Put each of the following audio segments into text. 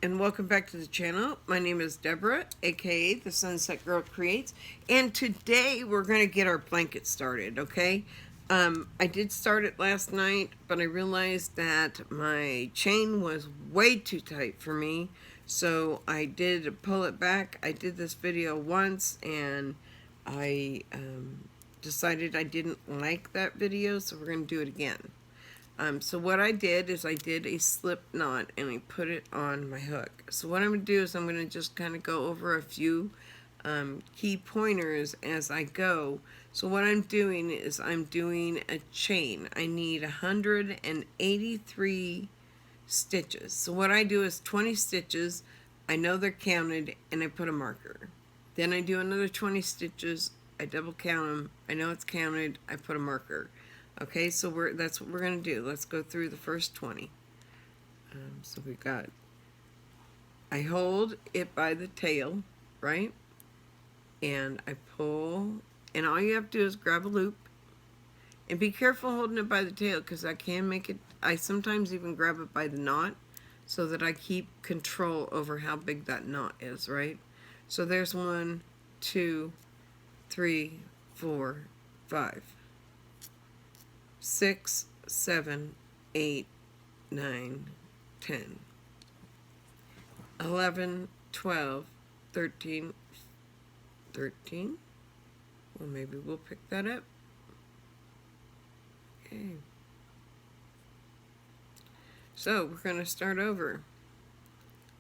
and welcome back to the channel. My name is Deborah, aka the Sunset Girl Creates, and today we're going to get our blanket started, okay? I did start it last night, but I realized that my chain was way too tight for me, so I did pull it back. I did this video once, and I decided I didn't like that video, so we're going to do it again. So what I did is I did a slip knot and I put it on my hook. So what I'm going to do is I'm going to just kind of go over a few key pointers as I go. So what I'm doing is I'm doing a chain. I need 183 stitches. So what I do is 20 stitches. I know they're counted and I put a marker. Then I do another 20 stitches. I double count them. I know it's counted. I put a marker. Okay, so that's what we're going to do. Let's go through the first 20. So we got, I hold it by the tail, right? And I pull, and all you have to do is grab a loop. And be careful holding it by the tail because I can make it, I sometimes even grab it by the knot so that I keep control over how big that knot is, right? So there's 1, 2, 3, 4, 5. 6, 7, 8, 9, 10, 11, 12, 13, 13. Well, maybe we'll pick that up. Okay. So we're going to start over.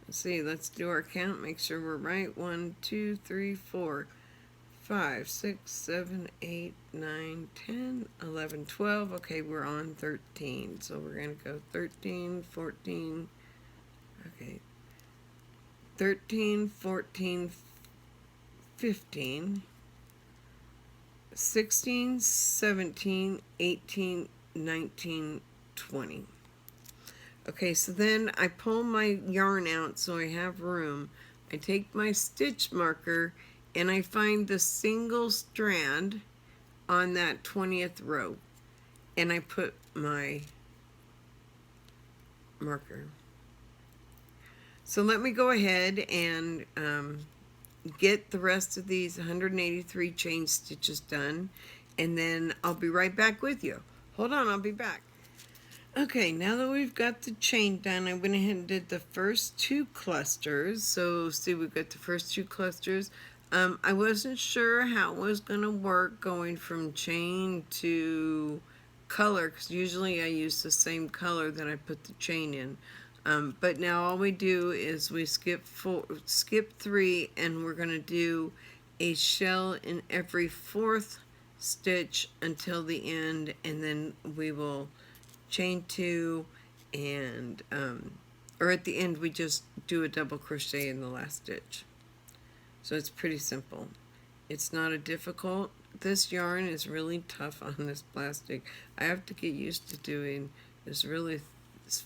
Let's see, let's do our count, make sure we're right. 1, 2, 3, 4. 5, 6, 7, 8, 9, 10, 11, 12. Okay, we're on 13. So we're going to go 13, 14. Okay. 13, 14, 15, 16, 17, 18, 19, 20. Okay, so then I pull my yarn out so I have room. I take my stitch marker and I find the single strand on that 20th row and I put my marker. So let me go ahead and get the rest of these 183 chain stitches done, and then I'll be right back with you. Hold on, I'll be back. Okay, now that we've got the chain done, I went ahead and did the first 2 clusters. So see, we've got the first 2 clusters. I wasn't sure how it was going to work going from chain to color, because usually I use the same color that I put the chain in. But now all we do is we skip 3, and we're going to do a shell in every 4th stitch until the end, and then we will chain 2, and or at the end we just do a double crochet in the last stitch. So it's pretty simple. It's not a difficult. This yarn is really tough on this plastic. I have to get used to doing this really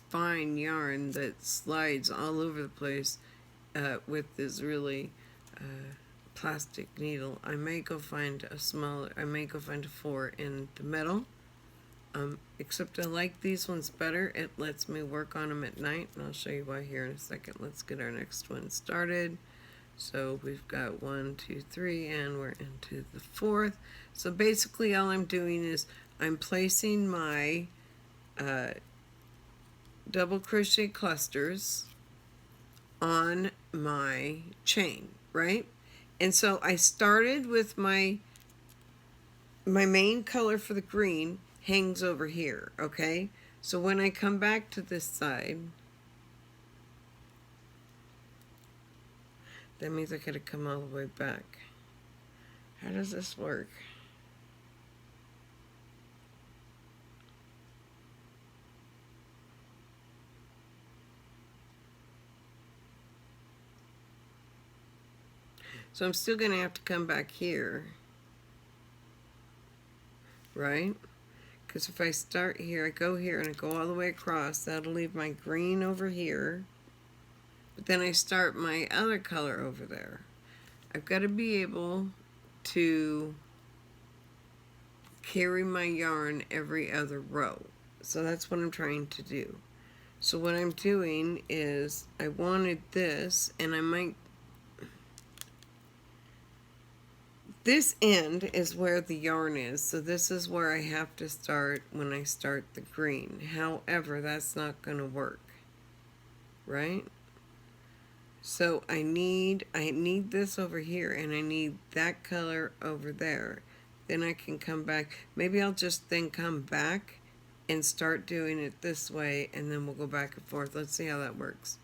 fine yarn that slides all over the place with this really plastic needle. I may go find a 4 in the metal. Except I like these ones better. It lets me work on them at night, and I'll show you why here in a second. Let's get our next one started. So we've got 1, 2, 3, and we're into the 4th. So basically all I'm doing is I'm placing my double crochet clusters on my chain, right? And so I started with my main color for the green hangs over here, okay? So when I come back to this side, that means I gotta come all the way back. How does this work? So I'm still gonna have to come back here, right? Because if I start here, I go here and I go all the way across, that'll leave my green over here. But then I start my other color over there. I've got to be able to carry my yarn every other row. So that's what I'm trying to do. So what I'm doing is I wanted this, and I might, this end is where the yarn is, so this is where I have to start when I start the green. However, that's not going to work, right? So I need this over here, and I need that color over there. Then I can come back. Maybe I'll just then come back and start doing it this way, and then we'll go back and forth. Let's see how that works.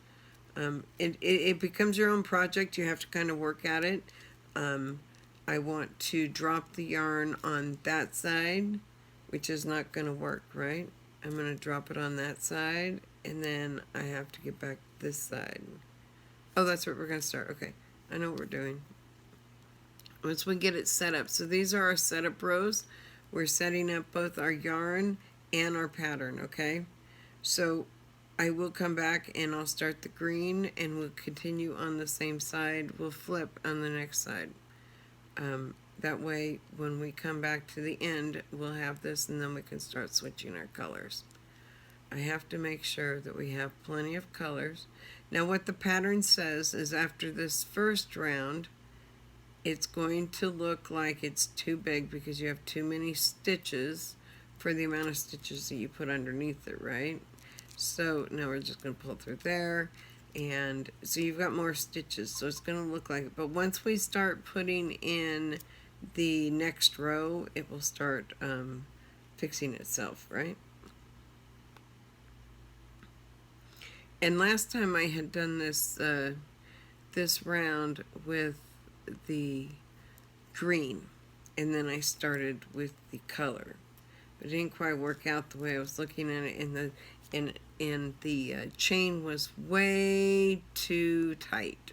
It becomes your own project. You have to kind of work at it. I want to drop the yarn on that side, which is not going to work, right? I'm going to drop it on that side, and then I have to get back this side. Oh, that's where we're going to start. Okay, I know what we're doing. Once we get it set up. So these are our setup rows. We're setting up both our yarn and our pattern, okay? So I will come back and I'll start the green, and we'll continue on the same side. We'll flip on the next side. That way, when we come back to the end, we'll have this, and then we can start switching our colors. I have to make sure that we have plenty of colors. Now what the pattern says is after this first round, it's going to look like it's too big because you have too many stitches for the amount of stitches that you put underneath it, right? So now we're just going to pull through there, and so you've got more stitches, so it's going to look like it. But once we start putting in the next row, it will start fixing itself, right? And last time I had done this this round with the green, and then I started with the color, but it didn't quite work out the way I was looking at it, and the chain was way too tight.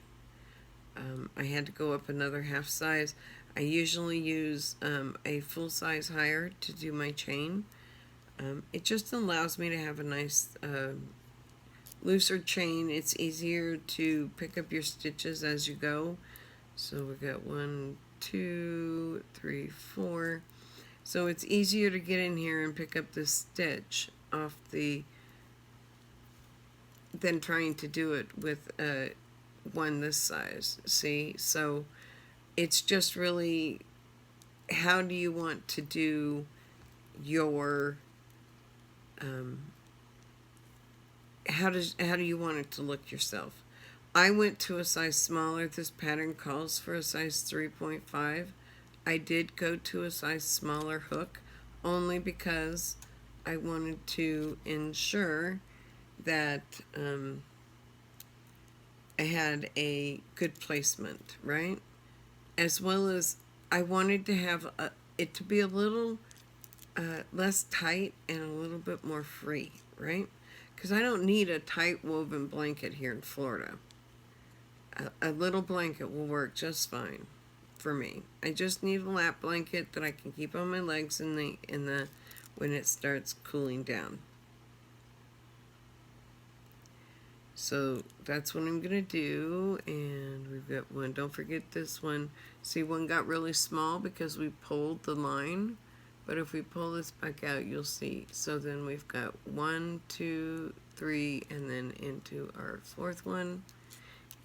I had to go up another half size. I usually use a full size higher to do my chain. It just allows me to have a nice looser chain. It's easier to pick up your stitches as you go. So we got 1, 2, 3, 4. So it's easier to get in here and pick up the stitch off the than trying to do it with one this size. See, so it's just really how do you want to do your how do you want it to look yourself? I went to a size smaller. This pattern calls for a size 3.5. I did go to a size smaller hook only because I wanted to ensure that I had a good placement, right? As well as I wanted to have it to be a little less tight and a little bit more free, right? Because I don't need a tight woven blanket here in Florida. A little blanket will work just fine for me. I just need a lap blanket that I can keep on my legs in the when it starts cooling down. So that's what I'm gonna do, and we've got one. Don't forget this one. See, one got really small because we pulled the line, but if we pull this back out, you'll see. So then we've got 1, 2, 3, and then into our fourth one,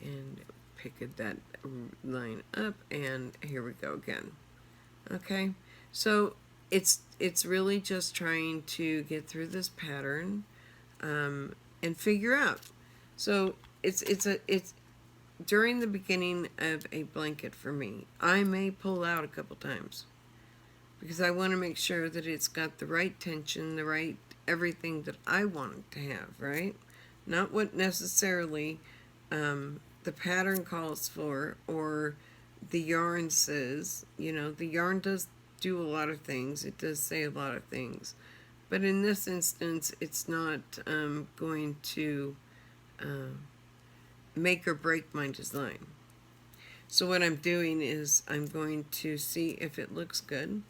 and pick that line up, and here we go again. Okay, so it's really just trying to get through this pattern and figure out. So it's during the beginning of a blanket for me, I may pull out a couple times because I want to make sure that it's got the right tension, the right everything that I want it to have, right? Not what necessarily the pattern calls for or the yarn says. You know, the yarn does do a lot of things. It does say a lot of things. But in this instance, it's not going to make or break my design. So what I'm doing is I'm going to see if it looks good.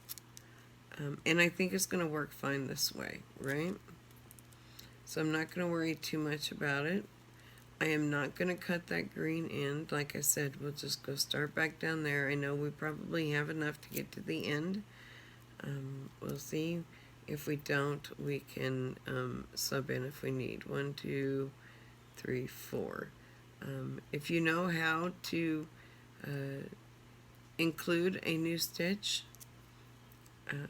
And I think it's going to work fine this way, right? So I'm not going to worry too much about it. I am not going to cut that green end. Like I said, we'll just go start back down there. I know we probably have enough to get to the end. We'll see. If we don't, we can sub in if we need. 1, 2, 3, 4. If you know how to include a new stitch,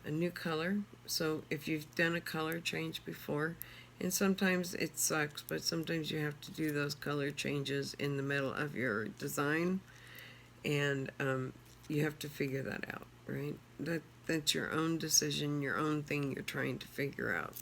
a new color, so if you've done a color change before, and sometimes it sucks, but sometimes you have to do those color changes in the middle of your design, and you have to figure that out, right? That's your own decision, your own thing you're trying to figure out.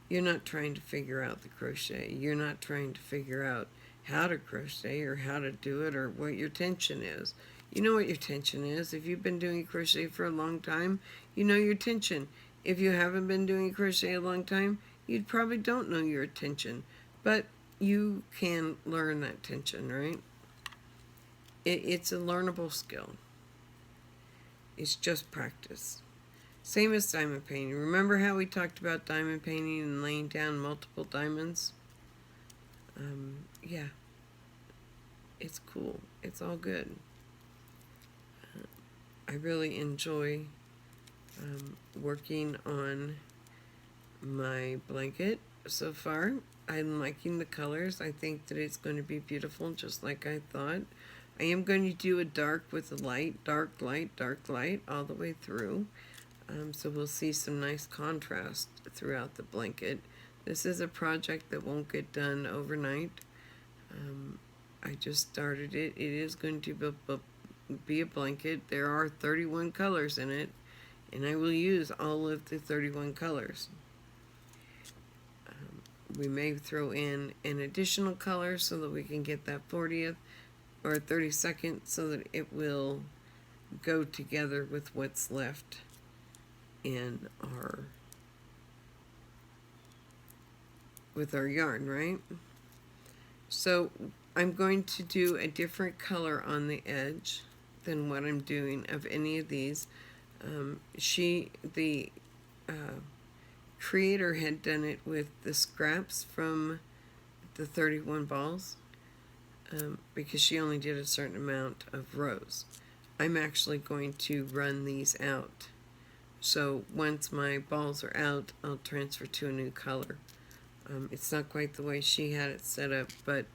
You're not trying to figure out the crochet. You're not trying to figure out how to crochet or how to do it or what your tension is. You know what your tension is. If you've been doing crochet for a long time, you know your tension. If you haven't been doing crochet a long time, you probably don't know your tension. But you can learn that tension, right? It's a learnable skill. It's just practice. Same as diamond painting. Remember how we talked about diamond painting and laying down multiple diamonds? Yeah, it's cool. It's all good. I really enjoy working on my blanket so far. I'm liking the colors. I think that it's going to be beautiful, just like I thought. I am going to do a dark with a light, dark light all the way through. So we'll see some nice contrast throughout the blanket. This is a project that won't get done overnight. I just started it. It is going to be a blanket. There are 31 colors in it, and I will use all of the 31 colors. We may throw in an additional color so that we can get that 40th or 32nd so that it will go together with what's left in our yarn, right? So I'm going to do a different color on the edge than what I'm doing of any of these. The creator had done it with the scraps from the 31 balls because she only did a certain amount of rows. I'm actually going to run these out. So once my balls are out, I'll transfer to a new color. It's not quite the way she had it set up, but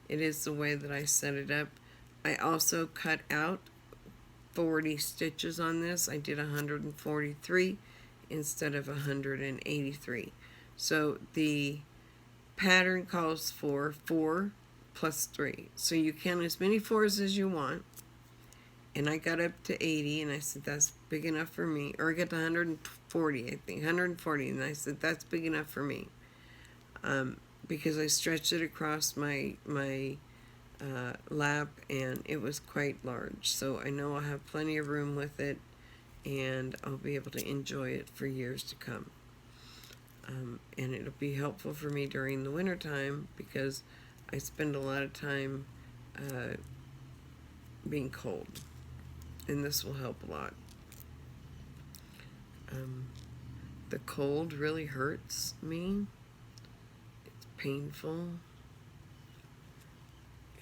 it is the way that I set it up. I also cut out 40 stitches on this. I did 143 instead of 183. So the pattern calls for 4 plus 3. So you count as many 4s as you want. And I got up to 80, and I said, that's big enough for me. Or I got to 140, I think. 140, and I said, that's big enough for me. Because I stretched it across my lap, and it was quite large. So I know I'll have plenty of room with it, and I'll be able to enjoy it for years to come. And it'll be helpful for me during the winter time because I spend a lot of time being cold. And this will help a lot. The cold really hurts me. It's painful.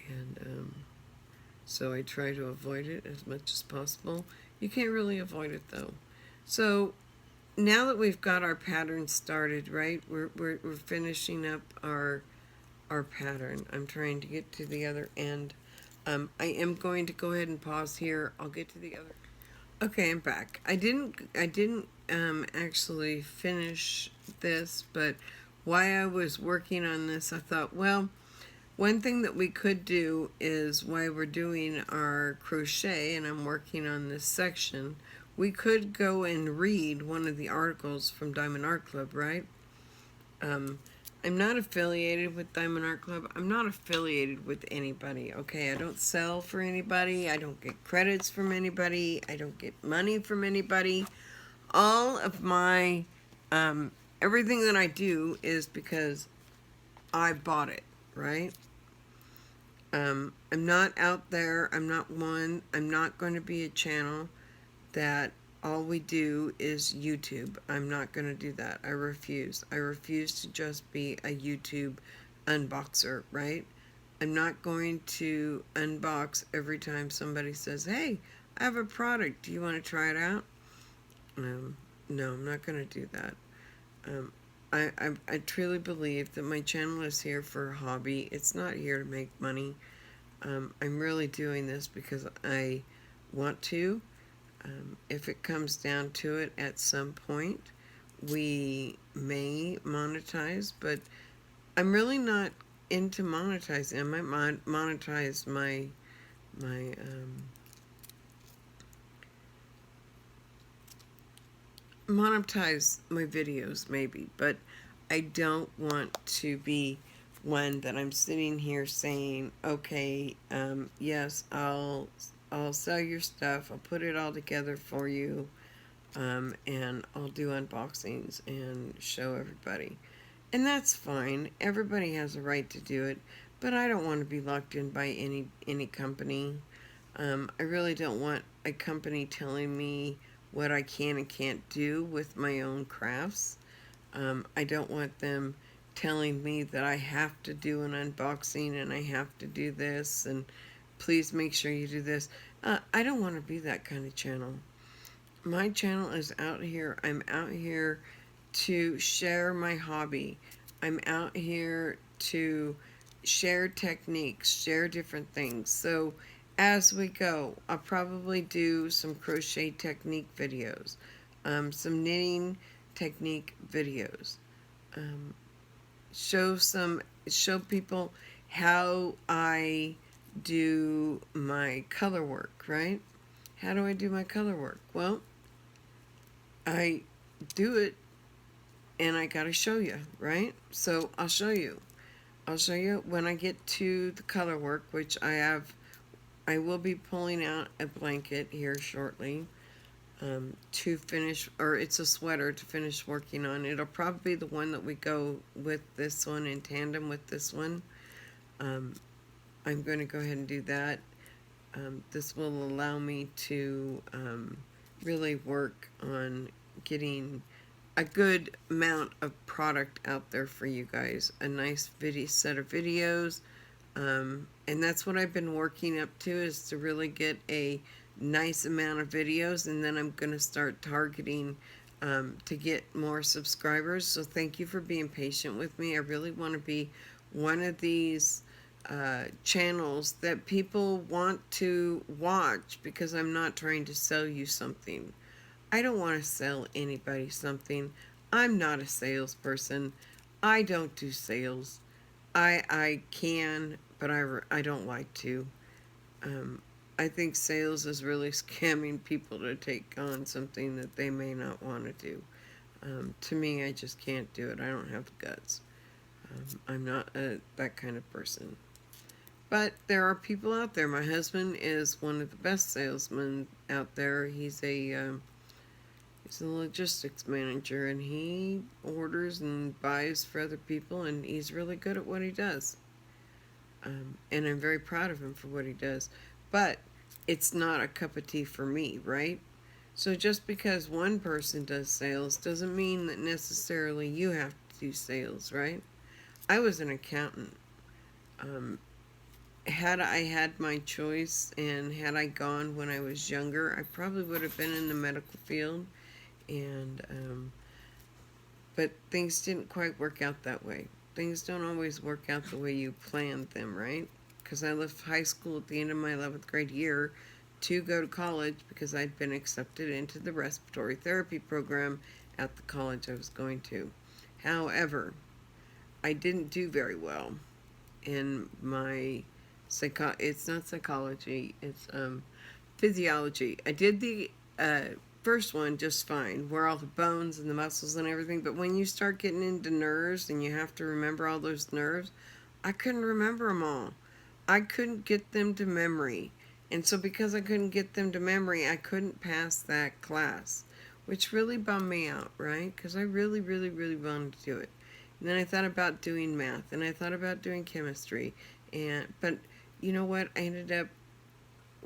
And so I try to avoid it as much as possible. You can't really avoid it though. So now that we've got our pattern started, right? We're finishing up our pattern. I'm trying to get to the other end. I am going to go ahead and pause here. I'll get to the other. Okay, I'm back. I didn't actually finish this, but while I was working on this, I thought, well, one thing that we could do is while we're doing our crochet and I'm working on this section, we could go and read one of the articles from Diamond Art Club, right? I'm not affiliated with Diamond Art Club. I'm not affiliated with anybody, okay? I don't sell for anybody. I don't get credits from anybody. I don't get money from anybody. All of my, everything that I do is because I bought it, right? I'm not out there. I'm not one. I'm not going to be a channel that all we do is YouTube. I'm not going to do that. I refuse. I refuse to just be a YouTube unboxer, right? I'm not going to unbox every time somebody says, hey, I have a product. Do you want to try it out? no, I'm not going to do that. Um, I truly believe that my channel is here for a hobby. It's not here to make money. I'm really doing this because I want to. If it comes down to it at some point, we may monetize, but I'm really not into monetizing. I might monetize my monetize my videos maybe, but I don't want to be one that I'm sitting here saying, okay, yes, I'll sell your stuff, I'll put it all together for you, and I'll do unboxings and show everybody. And that's fine. Everybody has a right to do it, but I don't want to be locked in by any company. I really don't want a company telling me what I can and can't do with my own crafts. I don't want them telling me that I have to do an unboxing and I have to do this and please make sure you do this. I don't want to be that kind of channel. My channel is out here. I'm out here to share my hobby. I'm out here to share techniques, share different things. So as we go, I'll probably do some crochet technique videos, some knitting technique videos, um, show people how I do my color work, right? How do I do my color work? Well, I do it and I gotta show you, right? So I'll show you. I'll show you when I get to the color work, which I will be pulling out a blanket here shortly to finish, or it's a sweater to finish working on. It'll probably be the one that we go with this one in tandem with this one. I'm going to go ahead and do that. This will allow me to really work on getting a good amount of product out there for you guys. A nice set of videos. And that's what I've been working up to, is to really get a nice amount of videos, and then I'm going to start targeting to get more subscribers. So thank you for being patient with me. I really want to be one of these channels that people want to watch, because I'm not trying to sell you something. I don't want to sell anybody something. I'm not a salesperson. I don't do sales. I can, but I don't like to. I think sales is really scamming people to take on something that they may not want to do. To me, I just can't do it. I don't have the guts. I'm not that kind of person. But there are people out there. My husband is one of the best salesmen out there. He's a logistics manager, and he orders and buys for other people, and he's really good at what he does. And I'm very proud of him for what he does. But it's not a cup of tea for me, right? So just because one person does sales doesn't mean that necessarily you have to do sales, right? I was an accountant. Had I had my choice and had I gone when I was younger, I probably would have been in the medical field. And but things didn't quite work out that way. Things don't always work out the way you planned them, right? Because I left high school at the end of my 11th grade year to go to college because I'd been accepted into the respiratory therapy program at the college I was going to. However, I didn't do very well in my it's not psychology, it's physiology. I did the first one just fine, where all the bones and the muscles and everything, but when you start getting into nerves and you have to remember all those nerves, I couldn't remember them all. I couldn't get them to memory. And so because I couldn't get them to memory, I couldn't pass that class, which really bummed me out, right? Because I really, really, really wanted to do it. And then I thought about doing math, and I thought about doing chemistry, but you know what? I ended up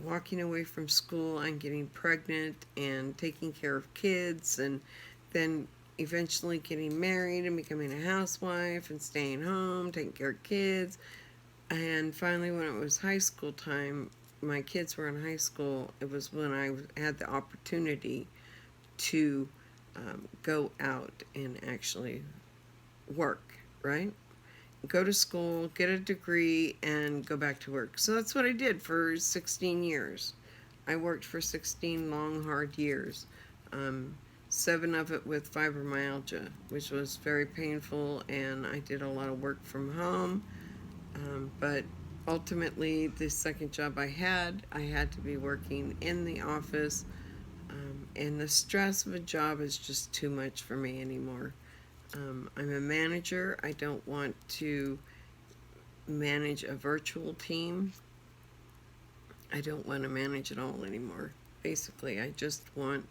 walking away from school and getting pregnant and taking care of kids, and then eventually getting married and becoming a housewife and staying home, taking care of kids. And finally, when it was high school time, my kids were in high school, it was when I had the opportunity to go out and actually work, right? Go to school, get a degree, and go back to work. So that's what I did for 16 years. I worked for 16 long, hard years. 7 of it with fibromyalgia, which was very painful, and I did a lot of work from home. But ultimately, the second job I had to be working in the office, and the stress of a job is just too much for me anymore. I'm a manager. I don't want to manage a virtual team. I don't want to manage it all anymore. Basically, I just want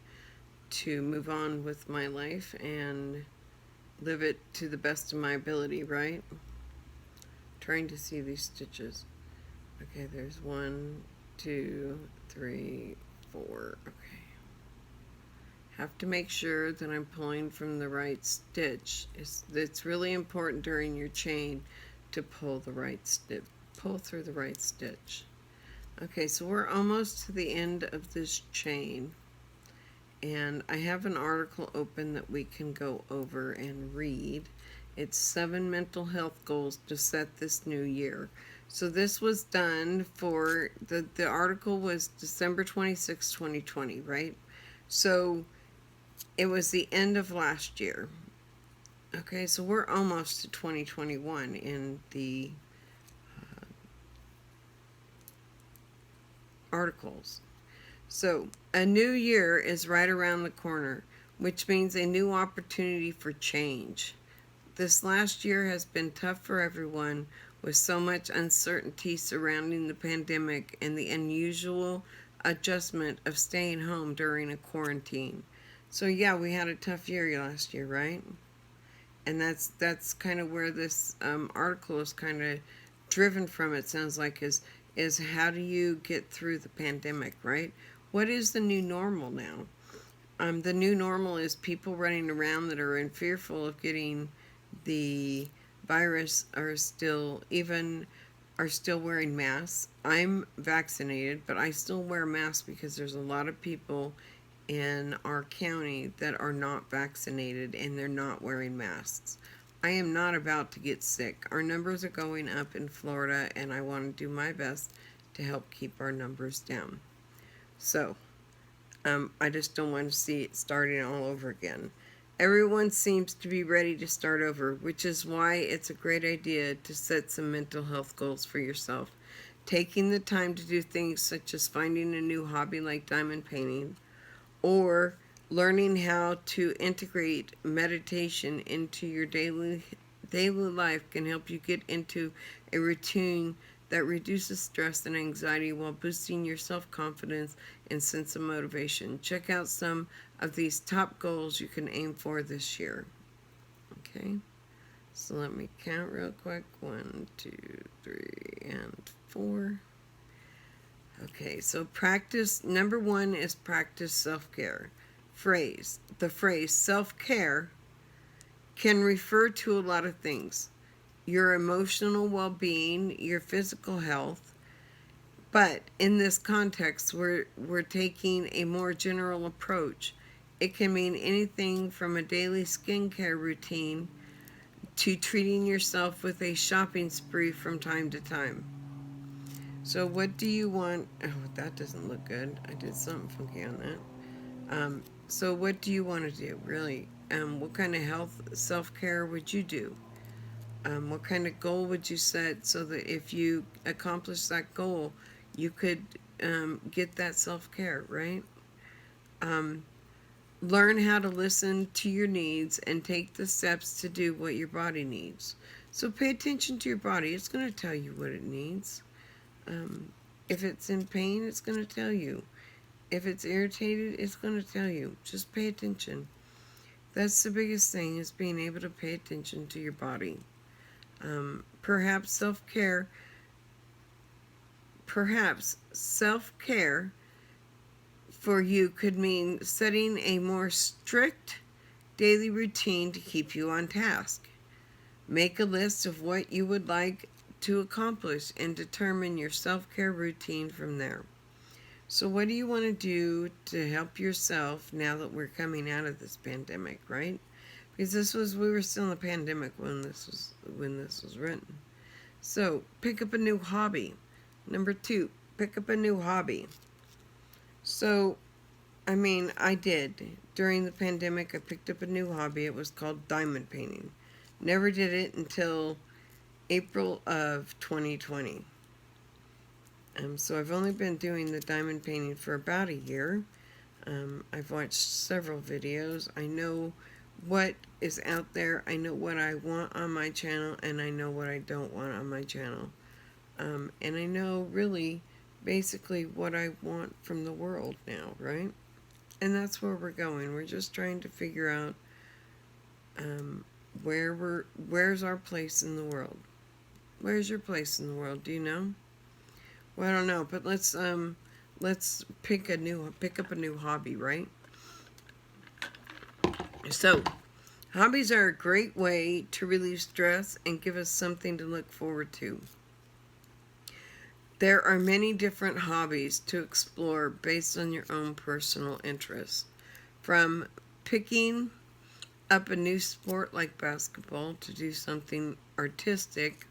to move on with my life and live it to the best of my ability, right? Trying to see these stitches. Okay, there's 1, 2, 3, 4. Okay. Have to make sure that I'm pulling from the right stitch. It's really important during your chain to pull the right stitch, pull through the right stitch. Okay, so we're almost to the end of this chain, and I have an article open that we can go over and read. It's 7 mental health goals to set this new year. So this was done for, the article was December 26, 2020, right? So it was the end of last year. Okay, so we're almost to 2021 in the articles. So a new year is right around the corner, which means a new opportunity for change. This last year has been tough for everyone, with so much uncertainty surrounding the pandemic and the unusual adjustment of staying home during a quarantine. So yeah, we had a tough year last year, right? And that's kind of where this article is kind of driven from. It sounds like is how do you get through the pandemic, right? What is the new normal now? The new normal is people running around that are fearful of getting the virus are still wearing masks. I'm vaccinated, but I still wear masks because there's a lot of people in our county that are not vaccinated and they're not wearing masks. I am not about to get sick. Our numbers are going up in Florida, and I want to do my best to help keep our numbers down. So, I just don't want to see it starting all over again. Everyone seems to be ready to start over, which is why it's a great idea to set some mental health goals for yourself. Taking the time to do things such as finding a new hobby like diamond painting, or learning how to integrate meditation into your daily life can help you get into a routine that reduces stress and anxiety while boosting your self-confidence and sense of motivation. Check out some of these top goals you can aim for this year. Okay, so let me count real quick. 1, 2, 3, and 4. Okay, so practice, number 1 is practice self-care. The phrase self-care can refer to a lot of things. Your emotional well-being, your physical health, but in this context, we're taking a more general approach. It can mean anything from a daily skincare routine to treating yourself with a shopping spree from time to time. So what do you want? Oh, that doesn't look good. I did something funky on that. So what do you want to do, really? What kind of health self-care would you do? What kind of goal would you set so that if you accomplish that goal, you could get that self-care, right? Learn how to listen to your needs and take the steps to do what your body needs. So pay attention to your body. It's going to tell you what it needs. If it's in pain, it's going to tell you. If it's irritated, it's going to tell you. Just pay attention. That's the biggest thing, is being able to pay attention to your body. Perhaps self-care for you could mean setting a more strict daily routine to keep you on task. Make a list of what you would like to accomplish and determine your self-care routine from there. So what do you want to do to help yourself now that we're coming out of this pandemic, right? Because we were still in the pandemic when this was written. So pick up a new hobby. Number 2, pick up a new hobby. So, I mean, I did. During the pandemic, I picked up a new hobby. It was called diamond painting. Never did it until April of 2020. So I've only been doing the diamond painting for about a year. I've watched several videos. I know what is out there. I know what I want on my channel, and I know what I don't want on my channel. And I know really basically what I want from the world now, right? And that's where we're going. We're just trying to figure out where's our place in the world. Where's your place in the world? Do you know? Well, I don't know, but let's pick up a new hobby, right? So, hobbies are a great way to relieve stress and give us something to look forward to. There are many different hobbies to explore based on your own personal interests. From picking up a new sport like basketball to do something artistic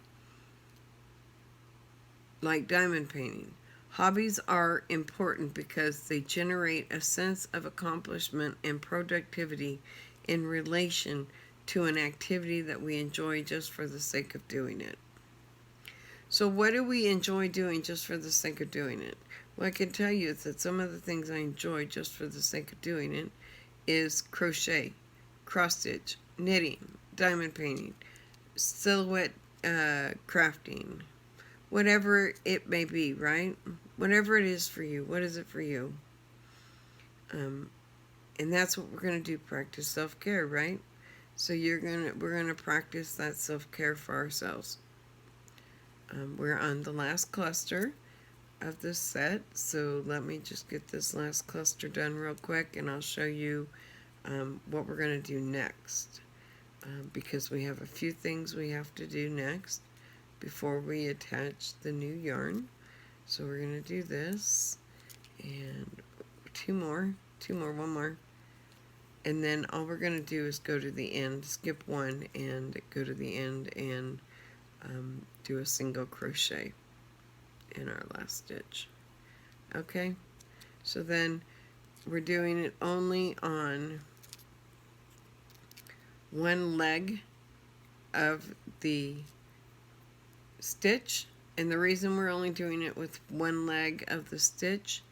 like diamond painting. Hobbies are important because they generate a sense of accomplishment and productivity in relation to an activity that we enjoy just for the sake of doing it. So what do we enjoy doing just for the sake of doing it? Well, I can tell you that some of the things I enjoy just for the sake of doing it is crochet, cross stitch, knitting, diamond painting, silhouette crafting, whatever it may be, right? Whatever it is for you. What is it for you? And that's what we're going to do, practice self-care, right? So we're going to practice that self-care for ourselves. We're on the last cluster of this set, so let me just get this last cluster done real quick, and I'll show you what we're going to do next, because we have a few things we have to do next before we attach the new yarn. So we're going to do this, and one more, and then all we're going to do is go to the end, skip one, and go to the end and do a single crochet in our last stitch. Okay, so then we're doing it only on one leg of the stitch, and the reason we're only doing it with one leg of the stitch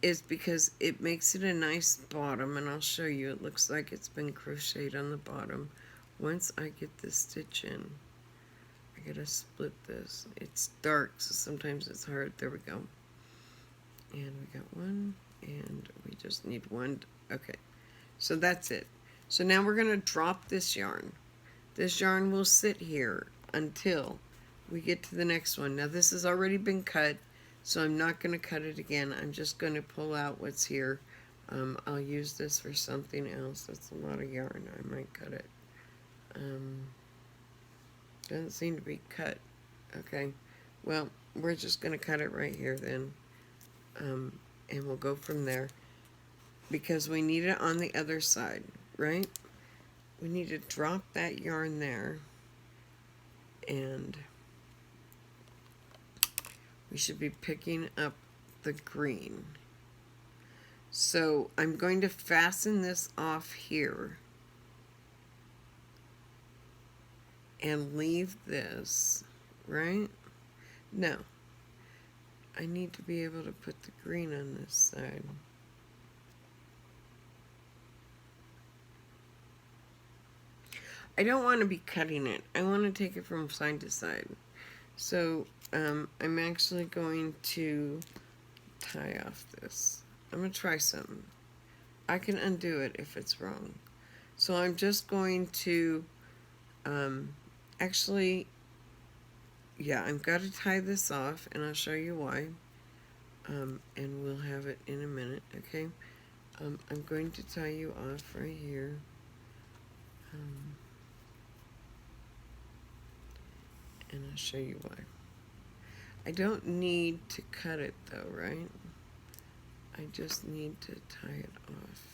is because it makes it a nice bottom, and I'll show you. It looks like it's been crocheted on the bottom. Once I get this stitch in, I gotta split this. It's dark, so sometimes it's hard. There we go. And we got one, and we just need one. Okay, so that's it. So now we're gonna drop this yarn. This yarn will sit here until we get to the next one. Now this has already been cut, so I'm not going to cut it again. I'm just going to pull out what's here. I'll use this for something else. That's a lot of yarn. I might cut it. Doesn't seem to be cut. Okay, well, we're just going to cut it right here then, and we'll go from there, because we need it on the other side, right? We need to drop that yarn there, and we should be picking up the green. So I'm going to fasten this off here and leave this, right? No, I need to be able to put the green on this side. I don't want to be cutting it. I want to take it from side to side. So I'm actually going to tie off this. I'm going to try something. I can undo it if it's wrong. So I'm just going to actually, yeah, I've got to tie this off, and I'll show you why. And we'll have it in a minute, okay? I'm going to tie you off right here. And I'll show you why. I don't need to cut it though, right? I just need to tie it off.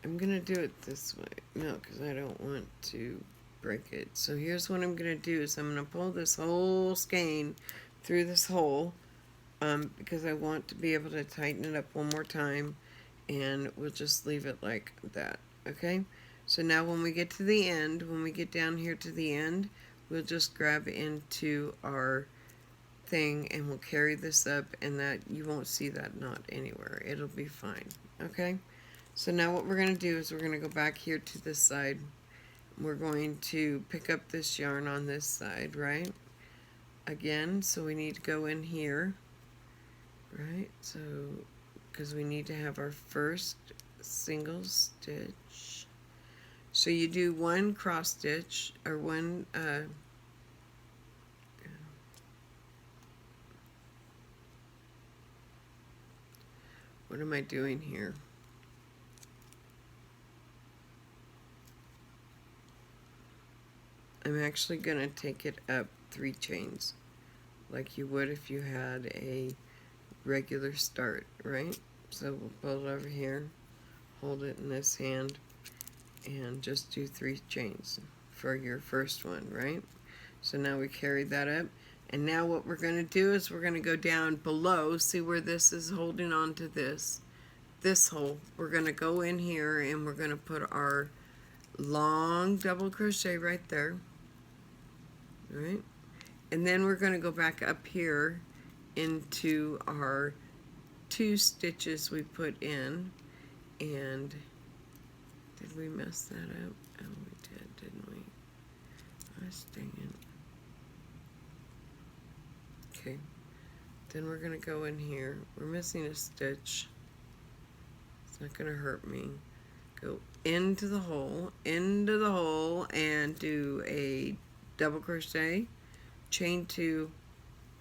I'm gonna do it this way. No, because I don't want to break it. So here's what I'm gonna do is I'm gonna pull this whole skein through this hole because I want to be able to tighten it up one more time, and we'll just leave it like that. Okay, so now when we get to the end, when we get down here to the end, we'll just grab into our thing and we'll carry this up, and that you won't see that knot anywhere. It'll be fine. Okay, so now what we're going to do is we're going to go back here to this side. We're going to pick up this yarn on this side, right? Again, so we need to go in here, right? So because we need to have our first single stitch. So you do one cross stitch or one what am I doing here? I'm actually going to take it up 3 chains like you would if you had a regular start, right? So we'll pull it over here, hold it in this hand, and just do 3 chains for your first one, right? So now we carried that up, and now what we're going to do is we're going to go down below. See where this is holding on to this hole? We're going to go in here and we're going to put our long double crochet right there, right? And then we're going to go back up here into our 2 stitches we put in. And did we mess that up? Oh, we did, didn't we? Gosh dang it. Okay, then we're going to go in here. We're missing a stitch. It's not going to hurt me. Go into the hole, and do a double crochet, chain 2,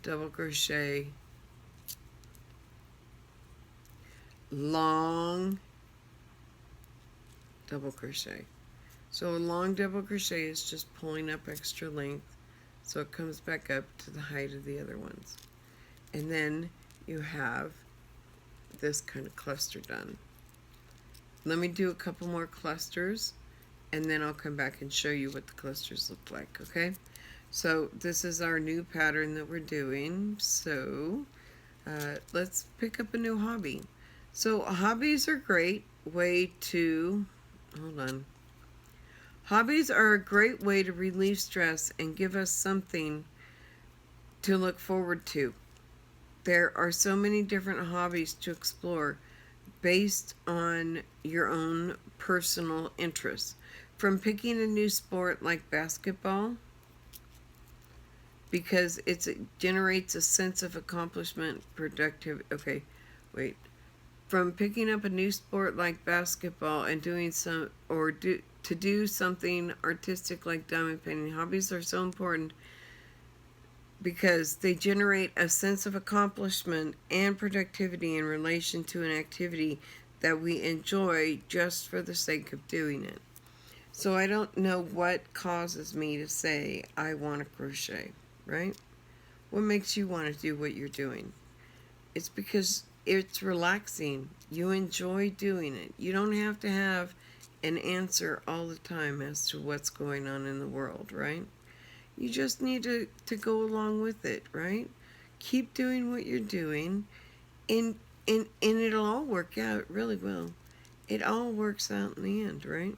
double crochet, long double crochet. So a long double crochet is just pulling up extra length so it comes back up to the height of the other ones. And then you have this kind of cluster done. Let me do a couple more clusters and then I'll come back and show you what the clusters look like, okay? So this is our new pattern that we're doing. So let's pick up a new hobby. So hobbies are a great way to, hold on. Hobbies are a great way to relieve stress and give us something to look forward to. There are so many different hobbies to explore based on your own personal interests. From picking a new sport like basketball, because it generates a sense of accomplishment, from picking up a new sport like basketball and doing to do something artistic like diamond painting. Hobbies are so important because they generate a sense of accomplishment and productivity in relation to an activity that we enjoy just for the sake of doing it. So I don't know what causes me to say I want to crochet, right? What makes you want to do what you're doing? It's because it's relaxing. You enjoy doing it. You don't have to have an answer all the time as to what's going on in the world, right? You just need to go along with it, right? Keep doing what you're doing, and it'll all work out. It really will. It all works out in the end, right?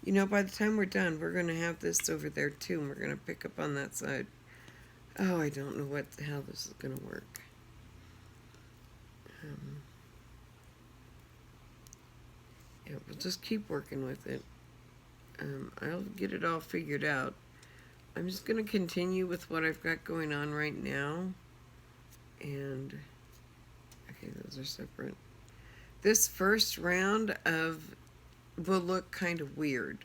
You know, by the time we're done, we're going to have this over there too, and we're going to pick up on that side. Oh, I don't know how this is going to work. Yeah, we'll just keep working with it. I'll get it all figured out. I'm just going to continue with what I've got going on right now. And, okay, those are separate. This first round will look kind of weird,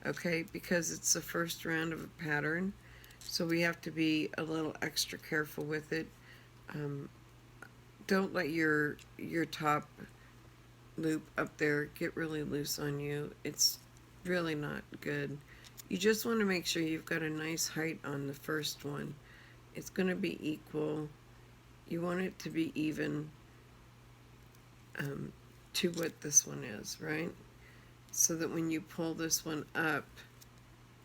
okay, because it's the first round of a pattern. So we have to be a little extra careful with it. Don't let your top loop up there get really loose on you. It's really not good. You just want to make sure you've got a nice height on the first one. It's going to be equal. You want it to be even to what this one is, right? So that when you pull this one up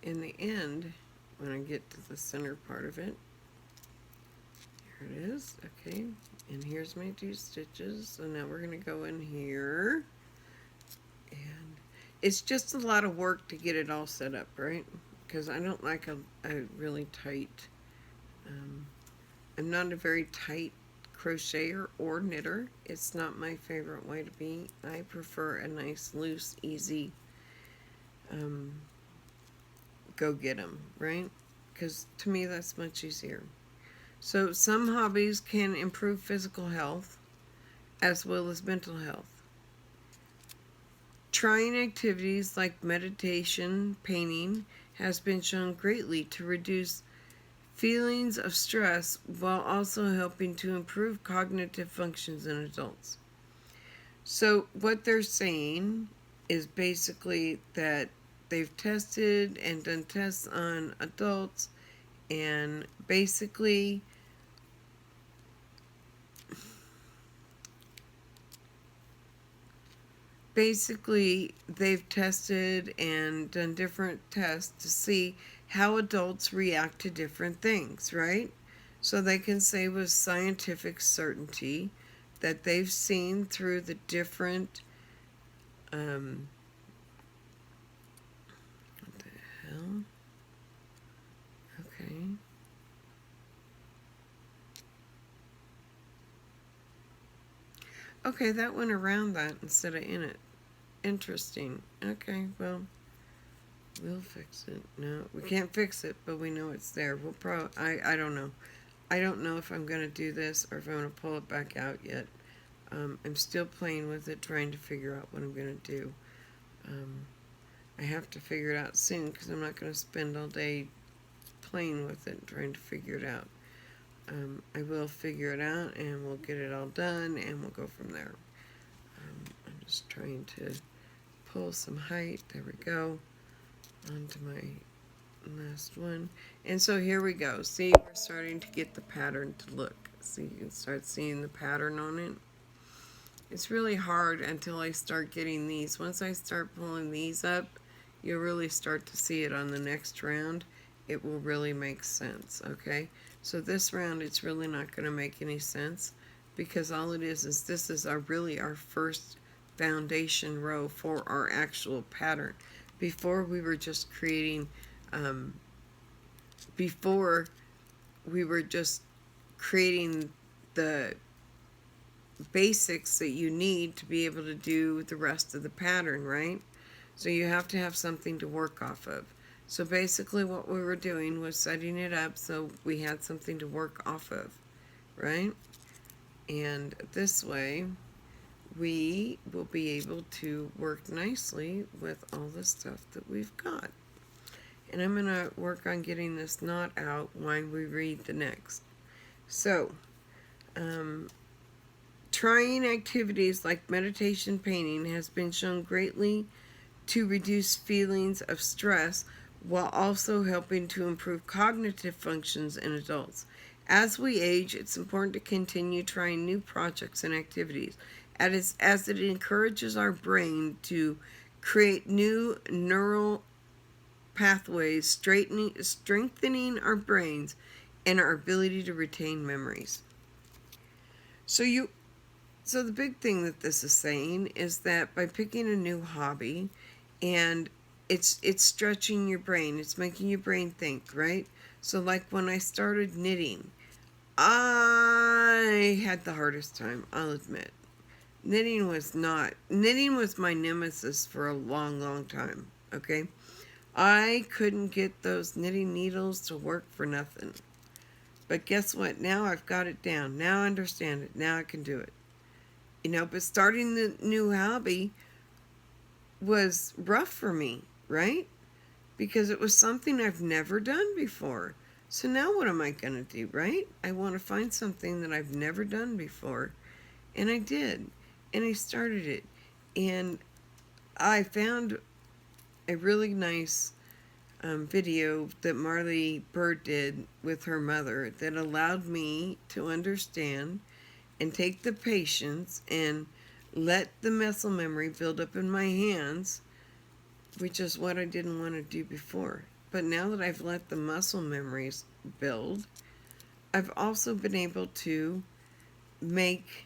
in the end, when I get to the center part of it, here it is, okay, and here's my 2 stitches. So now we're going to go in here, and it's just a lot of work to get it all set up, right? Because I don't like a really tight, I'm not a very tight crocheter or knitter. It's not my favorite way to be. I prefer a nice, loose, easy, go get 'em, right? Because to me that's much easier. So some hobbies can improve physical health as well as mental health. Trying activities like meditation, painting has been shown greatly to reduce feelings of stress while also helping to improve cognitive functions in adults. So what they're saying is basically that they've tested and done tests on adults, and basically they've tested and done different tests to see how adults react to different things, right? So they can say with scientific certainty that they've seen through the different what the hell? Okay. Okay, that went around that instead of in it. Interesting. Okay, well, we'll fix it. No, we can't fix it, but we know it's there. We'll I don't know. I don't know if I'm going to do this or if I'm going to pull it back out yet. I'm still playing with it, trying to figure out what I'm going to do. I have to figure it out soon because I'm not going to spend all day playing with it and trying to figure it out. I will figure it out and we'll get it all done and we'll go from there. I'm just trying to pull some height. There we go. Onto my last one. And so here we go. See, we're starting to get the pattern to look. So you can start seeing the pattern on it. It's really hard until I start getting these. Once I start pulling these up, you'll really start to see it on the next round. It will really make sense, okay? So this round, it's really not going to make any sense because all it is this is really our first foundation row for our actual pattern. Before we were just creating, the basics that you need to be able to do the rest of the pattern, right? So you have to have something to work off of. So basically what we were doing was setting it up so we had something to work off of, right? And this way we will be able to work nicely with all the stuff that we've got. And I'm going to work on getting this knot out while we read the next. So, trying activities like meditation painting has been shown greatly to reduce feelings of stress while also helping to improve cognitive functions in adults. As we age, it's important to continue trying new projects and activities as it encourages our brain to create new neural pathways, strengthening our brains and our ability to retain memories. So the big thing that this is saying is that by picking a new hobby, and it's stretching your brain, it's making your brain think, right? So like when I started knitting, I had the hardest time, I'll admit. Knitting was my nemesis for a long, long time, okay? I couldn't get those knitting needles to work for nothing. But guess what? Now I've got it down. Now I understand it. Now I can do it. But starting the new hobby was rough for me, right? Because it was something I've never done before. So now what am I going to do, right? I want to find something that I've never done before. And I did. And I started it. And I found a really nice video that Marley Bird did with her mother that allowed me to understand and take the patience and let the muscle memory build up in my hands, which is what I didn't want to do before. But now that I've let the muscle memories build, I've also been able to make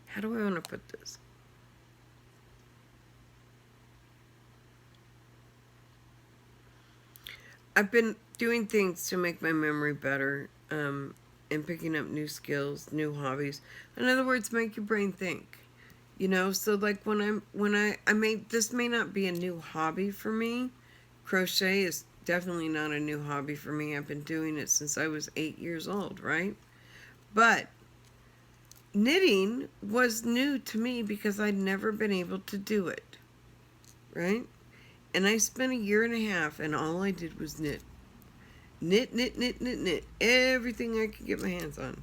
how do I want to put this? I've been doing things to make my memory better, and picking up new skills, new hobbies. In other words, make your brain think. You know, so like I made, this may not be a new hobby for me. Crochet is definitely not a new hobby for me. I've been doing it since I was 8 years old, right? But knitting was new to me because I'd never been able to do it, right? And I spent a year and a half and all I did was knit. Knit, knit, knit, knit, knit. Everything I could get my hands on.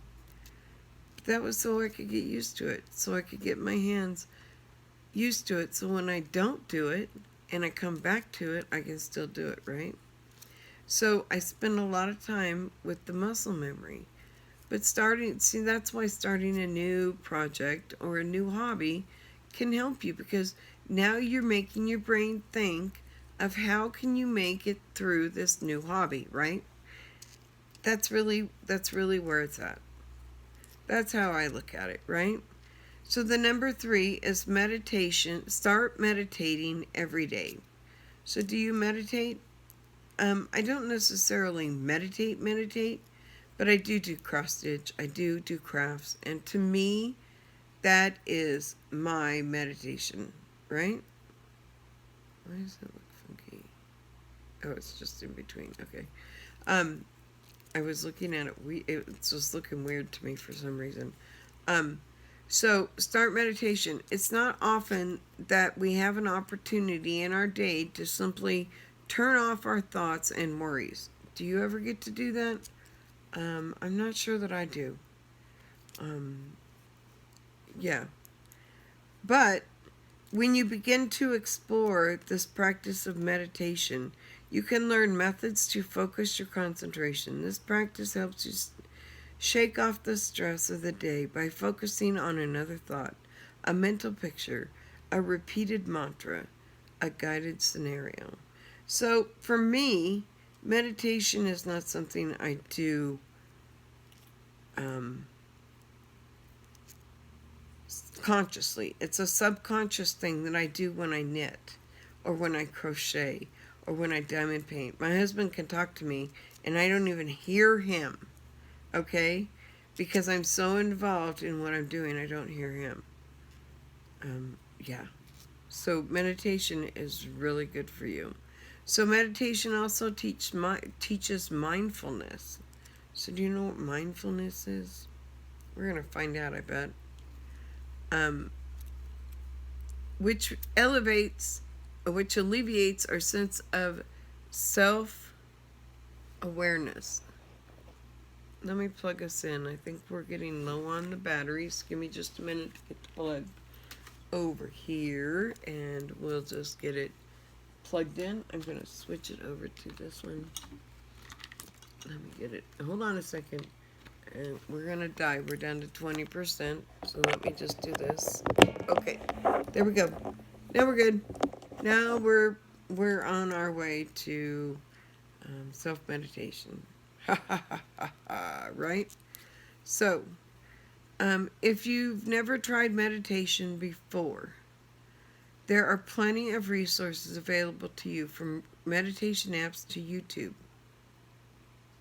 That was so I could get used to it. So I could get my hands used to it. So when I don't do it and I come back to it, I can still do it, right? So I spend a lot of time with the muscle memory. But that's why starting a new project or a new hobby can help you, because now you're making your brain think of how can you make it through this new hobby, right? That's really where it's at. That's how I look at it, right? So the number 3 is meditation. Start meditating every day. So do you meditate? I don't necessarily meditate, but I do cross stitch. I do crafts. And to me, that is my meditation, right? Why does that look funky? Oh, it's just in between. Okay. I was looking at it. It's just looking weird to me for some reason. So start meditation. It's not often that we have an opportunity in our day to simply turn off our thoughts and worries. Do you ever get to do that? I'm not sure that I do. Yeah. But when you begin to explore this practice of meditation, you can learn methods to focus your concentration. This practice helps you shake off the stress of the day by focusing on another thought, a mental picture, a repeated mantra, a guided scenario. So for me, meditation is not something I do consciously. It's a subconscious thing that I do when I knit or when I crochet or when I diamond paint. My husband can talk to me and I don't even hear him, okay? Because I'm so involved in what I'm doing, I don't hear him. Yeah. So meditation is really good for you. So meditation also teaches mindfulness. So do you know what mindfulness is? We're going to find out, I bet. Which alleviates our sense of self-awareness. Let me plug us in. I think we're getting low on the batteries. Give me just a minute to get the plug over here, and we'll just get it plugged in. I'm going to switch it over to this one. Let me get it. Hold on a second. And we're going to die. We're down to 20%. So let me just do this. Okay. There we go. Now we're good. Now we're on our way to self-meditation. Right? So, if you've never tried meditation before, there are plenty of resources available to you, from meditation apps to YouTube.